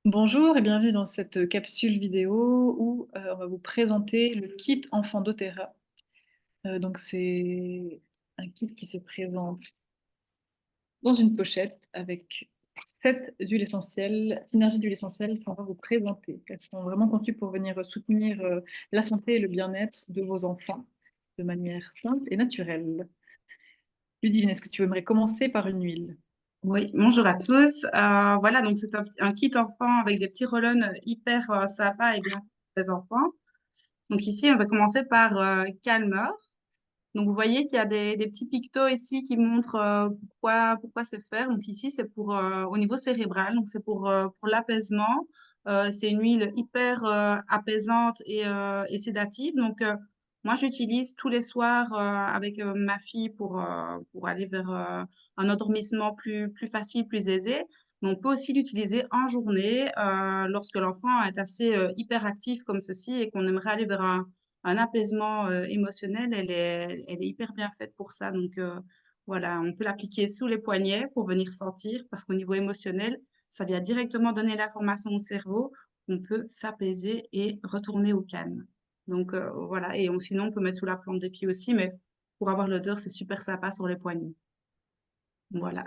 Bonjour et bienvenue dans cette capsule vidéo où on va vous présenter le kit enfant doTERRA. Donc c'est un kit qui se présente dans une pochette avec 7 huiles essentielles, synergies d'huiles essentielles qu'on va vous présenter. Elles sont vraiment conçues pour venir soutenir la santé et le bien-être de vos enfants de manière simple et naturelle. Ludivine, est-ce que tu aimerais commencer par une huile? Oui, bonjour à tous. Voilà, donc c'est un kit enfant avec des petits roll hyper sympas et bien pour les enfants. Donc ici, on va commencer par Calmer. Donc vous voyez qu'il y a des petits pictos ici qui montrent pourquoi c'est faire. Donc ici, c'est pour au niveau cérébral, donc c'est pour l'apaisement. C'est une huile hyper apaisante et sédative. Donc moi, j'utilise tous les soirs avec ma fille pour aller vers un endormissement plus facile, plus aisé. Mais on peut aussi l'utiliser en journée lorsque l'enfant est assez hyperactif comme ceci et qu'on aimerait aller vers un apaisement émotionnel. Elle est hyper bien faite pour ça. Donc voilà, on peut l'appliquer sous les poignets pour venir sentir parce qu'au niveau émotionnel, ça vient directement donner l'information au cerveau. On peut s'apaiser et retourner au calme. Donc voilà, et sinon on peut mettre sous la plante des pieds aussi, mais pour avoir l'odeur, c'est super sympa sur les poignets. Voilà,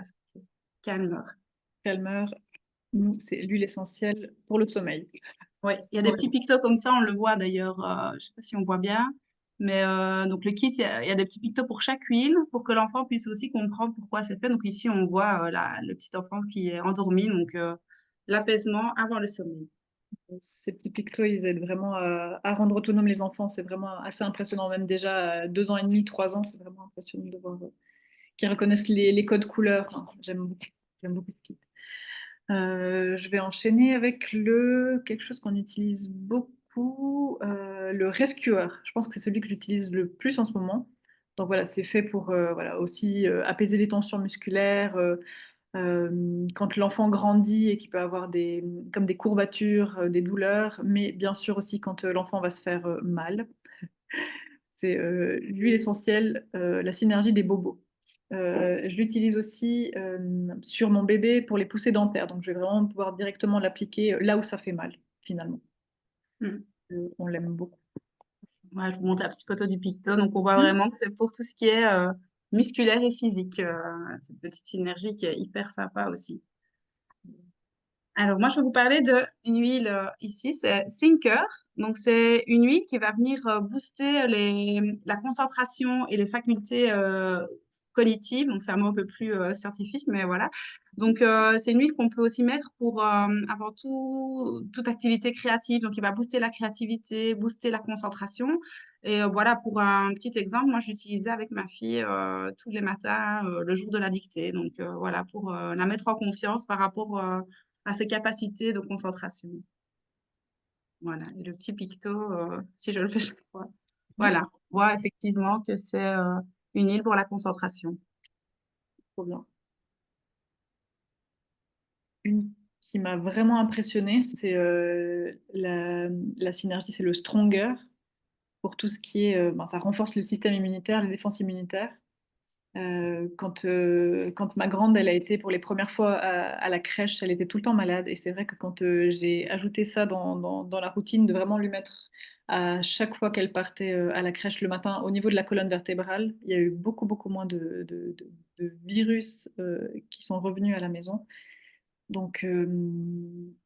calmeur. Calmer, nous, c'est l'huile essentielle pour le sommeil. Oui, il y a des petits pictos comme ça, on le voit d'ailleurs, je ne sais pas si on voit bien, mais donc le kit, il y a des petits pictos pour chaque huile pour que l'enfant puisse aussi comprendre pourquoi c'est fait. Donc ici, on voit le petit enfant qui est endormi, donc l'apaisement avant le sommeil. Ces petits pictos, ils aident vraiment à rendre autonomes les enfants. C'est vraiment assez impressionnant, même déjà à 2 ans et demi, 3 ans, c'est vraiment impressionnant de voir qu'ils reconnaissent les codes couleurs. Enfin, j'aime beaucoup ce kit. Je vais enchaîner avec quelque chose qu'on utilise beaucoup, le Rescuer. Je pense que c'est celui que j'utilise le plus en ce moment. Donc voilà, c'est fait pour voilà, aussi apaiser les tensions musculaires. Quand l'enfant grandit et qu'il peut avoir comme des courbatures, des douleurs, mais bien sûr aussi quand l'enfant va se faire mal. C'est l'huile essentielle, la synergie des bobos. Je l'utilise aussi sur mon bébé pour les poussées dentaires, donc je vais vraiment pouvoir directement l'appliquer là où ça fait mal, finalement. Hmm. On l'aime beaucoup. Ouais, je vous montre la petite photo du picto, donc on voit vraiment que c'est pour tout ce qui est musculaire et physique, cette petite synergie qui est hyper sympa aussi. Alors, moi, je vais vous parler d'une huile ici, c'est Thinker. Donc, c'est une huile qui va venir booster la concentration et les facultés cognitives. Donc, c'est un mot un peu plus scientifique, mais voilà. Donc, c'est une huile qu'on peut aussi mettre pour, avant tout, toute activité créative. Donc, il va booster la créativité, booster la concentration. Et voilà, pour un petit exemple, moi, j'utilisais avec ma fille tous les matins, le jour de la dictée. Donc, voilà, pour la mettre en confiance par rapport à ses capacités de concentration. Voilà, et le petit picto, si je le fais chaque fois. Oui, Voilà, on voit effectivement que c'est une île pour la concentration. trop bien. Une qui m'a vraiment impressionnée, c'est la synergie, c'est le Stronger pour tout ce qui est, ben, ça renforce le système immunitaire, les défenses immunitaires. Quand ma grande, elle a été pour les premières fois à la crèche, elle était tout le temps malade. Et c'est vrai que quand j'ai ajouté ça dans la routine, de vraiment lui mettre à chaque fois qu'elle partait à la crèche le matin, au niveau de la colonne vertébrale, il y a eu beaucoup, beaucoup moins de virus qui sont revenus à la maison. Donc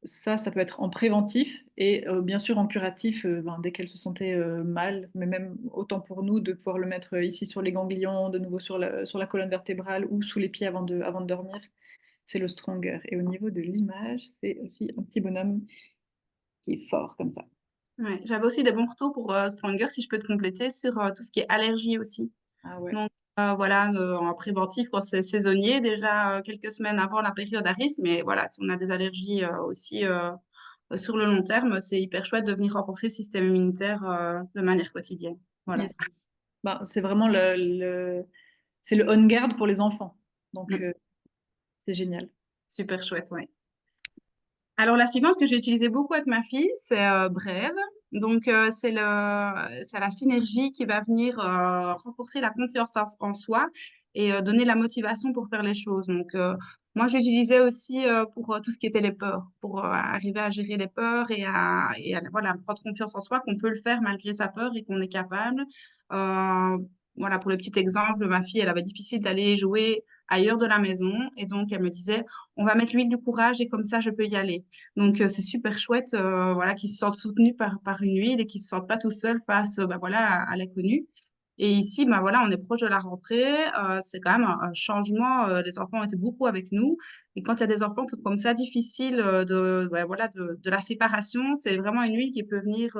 ça peut être en préventif et bien sûr en curatif, ben, dès qu'elle se sentait mal, mais même autant pour nous de pouvoir le mettre ici sur les ganglions, de nouveau sur la colonne vertébrale ou sous les pieds avant de dormir, c'est le Stronger. Et au niveau de l'image, c'est aussi un petit bonhomme qui est fort comme ça. Ouais. J'avais aussi des bons retours pour Stronger, si je peux te compléter, sur tout ce qui est allergie aussi. Ah ouais. Donc voilà, en préventif, quand c'est saisonnier, déjà quelques semaines avant la période à risque, mais voilà, si on a des allergies aussi sur le long terme, c'est hyper chouette de venir renforcer le système immunitaire de manière quotidienne. Voilà. Yes. Ben, c'est vraiment c'est le on guard pour les enfants. Donc Mm. c'est génial. Super chouette, ouais. Alors, la suivante que j'ai utilisée beaucoup avec ma fille, c'est Brève. Donc, c'est la synergie qui va venir renforcer la confiance en soi et donner la motivation pour faire les choses. Donc, moi, je l'utilisais aussi pour tout ce qui était les peurs, pour arriver à gérer les peurs et à, voilà, prendre confiance en soi, qu'on peut le faire malgré sa peur et qu'on est capable. Euh, voilà, pour le petit exemple, ma fille, elle avait difficile d'aller jouer ailleurs de la maison et donc elle me disait, on va mettre l'huile du courage et comme ça, je peux y aller. Donc, c'est super chouette, voilà, qu'ils se sentent soutenus par une huile et qu'ils ne se sentent pas tout seuls face, bah, voilà, à l'inconnu. Et ici, ben voilà, on est proche de la rentrée. C'est quand même un changement. Les enfants ont été beaucoup avec nous. Et quand il y a des enfants comme ça difficiles ouais, voilà, de la séparation, c'est vraiment une huile qui peut venir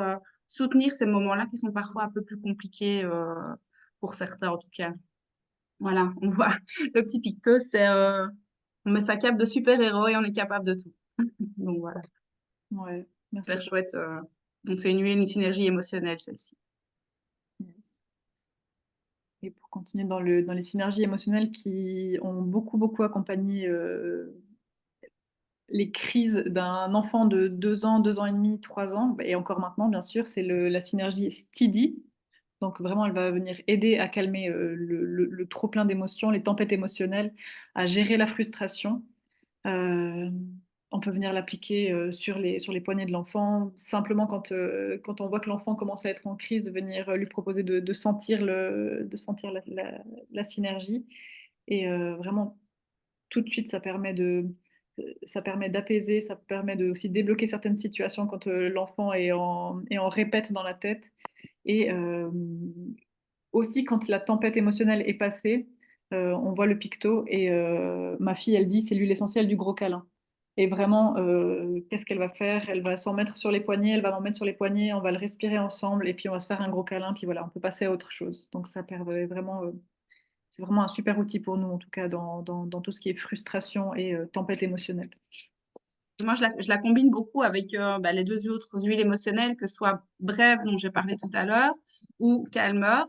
soutenir ces moments-là qui sont parfois un peu plus compliqués pour certains en tout cas. Voilà, on voit le petit picto, c'est on met sa cape de super-héros et on est capable de tout. Donc voilà, Ouais, merci super pour chouette. Donc c'est une huile, une synergie émotionnelle celle-ci. yes. Et pour continuer dans les synergies émotionnelles qui ont beaucoup, beaucoup accompagné les crises d'un enfant de 2 ans, 2 ans et demi, 3 ans, et encore maintenant, bien sûr, c'est la synergie Steady. Donc vraiment, elle va venir aider à calmer le trop-plein d'émotions, les tempêtes émotionnelles, à gérer la frustration. Euh, on peut venir l'appliquer sur les poignets de l'enfant, simplement quand on voit que l'enfant commence à être en crise, de venir lui proposer de sentir, de sentir la synergie. Et vraiment, tout de suite, ça permet d'apaiser, ça permet de aussi débloquer certaines situations quand l'enfant est en répète dans la tête. Et aussi, quand la tempête émotionnelle est passée, on voit le picto et ma fille, elle dit, c'est l'huile essentielle du gros câlin. Et vraiment, qu'est-ce qu'elle va faire? Elle va s'en mettre sur les poignets, elle va m'en mettre sur les poignets, on va le respirer ensemble et puis on va se faire un gros câlin, puis voilà, on peut passer à autre chose. Donc ça permet vraiment, c'est vraiment un super outil pour nous, en tout cas, dans tout ce qui est frustration et tempête émotionnelle. Moi, je la combine beaucoup avec bah, les deux autres huiles émotionnelles, que ce soit Brève, dont j'ai parlé tout à l'heure, ou Calmeur,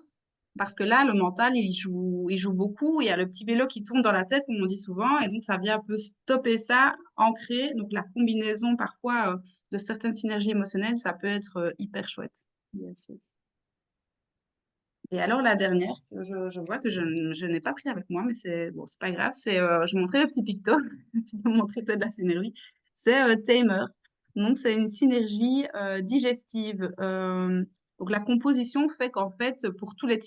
parce que là, le mental, il joue beaucoup. Il y a le petit vélo qui tourne dans la tête, comme on dit souvent, et donc ça vient un peu stopper ça, ancrer. Donc la combinaison parfois de certaines synergies émotionnelles, ça peut être hyper chouette. Yes, yes. Et alors la dernière, que je vois que je n'ai pas pris avec moi, mais c'est bon, c'est pas grave, c'est je vais montrer le petit picto, tu peux montrer toi de la synergie, c'est Tamer. Donc c'est une synergie digestive. Donc la composition fait qu'en fait, pour tous les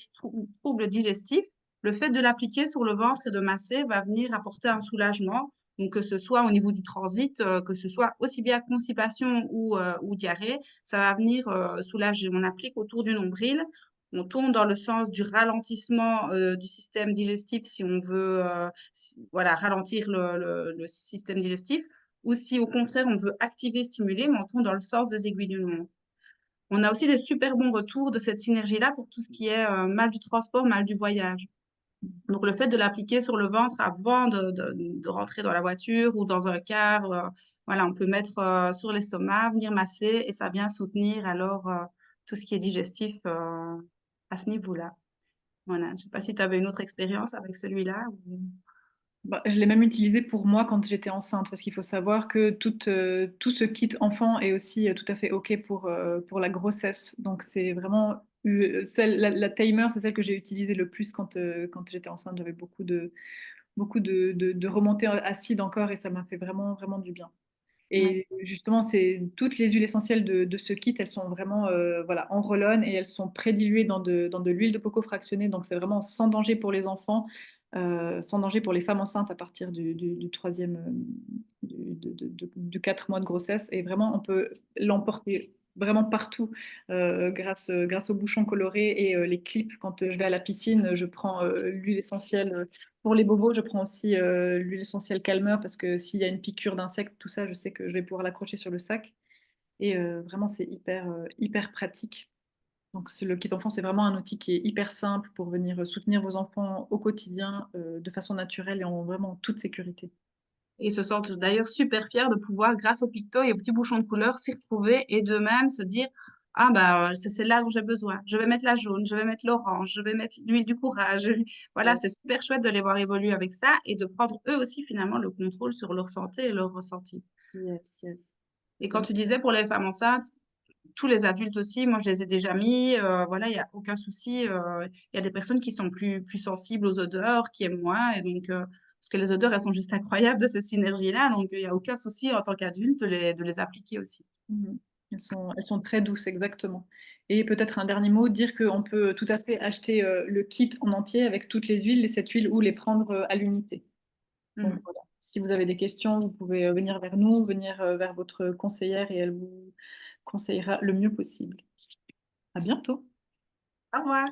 troubles digestifs, le fait de l'appliquer sur le ventre et de masser va venir apporter un soulagement. Donc que ce soit au niveau du transit, que ce soit aussi bien constipation ou diarrhée, ça va venir soulager. On applique autour du nombril. On tourne dans le sens du ralentissement du système digestif si on veut voilà, ralentir le système digestif, ou si au contraire on veut activer, stimuler, mais on tourne dans le sens des aiguilles d'une montre. On a aussi des super bons retours de cette synergie-là pour tout ce qui est mal du transport, mal du voyage. Donc le fait de l'appliquer sur le ventre avant de rentrer dans la voiture ou dans un car, voilà, on peut mettre sur l'estomac, venir masser et ça vient soutenir alors tout ce qui est digestif à ce niveau-là. Voilà, je ne sais pas si tu avais une autre expérience avec celui-là. Bah, je l'ai même utilisé pour moi quand j'étais enceinte, parce qu'il faut savoir que tout ce kit enfant est aussi tout à fait OK pour la grossesse. Donc c'est vraiment la timer, c'est celle que j'ai utilisée le plus quand j'étais enceinte. J'avais beaucoup de remontées acides encore et ça m'a fait vraiment, vraiment du bien. Ouais. Et justement, toutes les huiles essentielles de ce kit, elles sont vraiment voilà, en roll et elles sont prédiluées dans de l'huile de coco fractionnée. Donc, c'est vraiment sans danger pour les enfants, sans danger pour les femmes enceintes à partir du troisième, du 4 mois de grossesse. Et vraiment, on peut l'emporter vraiment partout grâce aux bouchons colorés et les clips. Quand je vais à la piscine, je prends l'huile essentielle. Pour les bobos, je prends aussi l'huile essentielle calmeur parce que s'il y a une piqûre d'insecte, tout ça, je sais que je vais pouvoir l'accrocher sur le sac. Et vraiment, c'est hyper pratique. Donc, le kit enfant, c'est vraiment un outil qui est hyper simple pour venir soutenir vos enfants au quotidien de façon naturelle et en vraiment toute sécurité. Et ils se sentent d'ailleurs super fiers de pouvoir, grâce au picto et aux petits bouchons de couleur, s'y retrouver et d'eux-mêmes se dire, ah bah c'est celle-là dont j'ai besoin. Je vais mettre la jaune, je vais mettre l'orange, je vais mettre l'huile du courage. Voilà, Ouais. c'est super chouette de les voir évoluer avec ça et de prendre eux aussi finalement le contrôle sur leur santé et leur ressenti. Yes, yes. Et quand tu disais pour les femmes enceintes, tous les adultes aussi, moi, je les ai déjà mis. Voilà, il y a aucun souci. Il y a des personnes qui sont plus sensibles aux odeurs, qui aiment moins. Et donc, parce que les odeurs, elles sont juste incroyables de cette synergie-là. Donc, il y a aucun souci en tant qu'adulte de les appliquer aussi. Mmh. Elles sont très douces, exactement. Et peut-être un dernier mot, dire qu'on peut tout à fait acheter, le kit en entier avec toutes les huiles, les 7 huiles ou les prendre, à l'unité. Donc Mhm. voilà, si vous avez des questions, vous pouvez, venir vers nous, venir, vers votre conseillère et elle vous conseillera le mieux possible. À bientôt. Au revoir.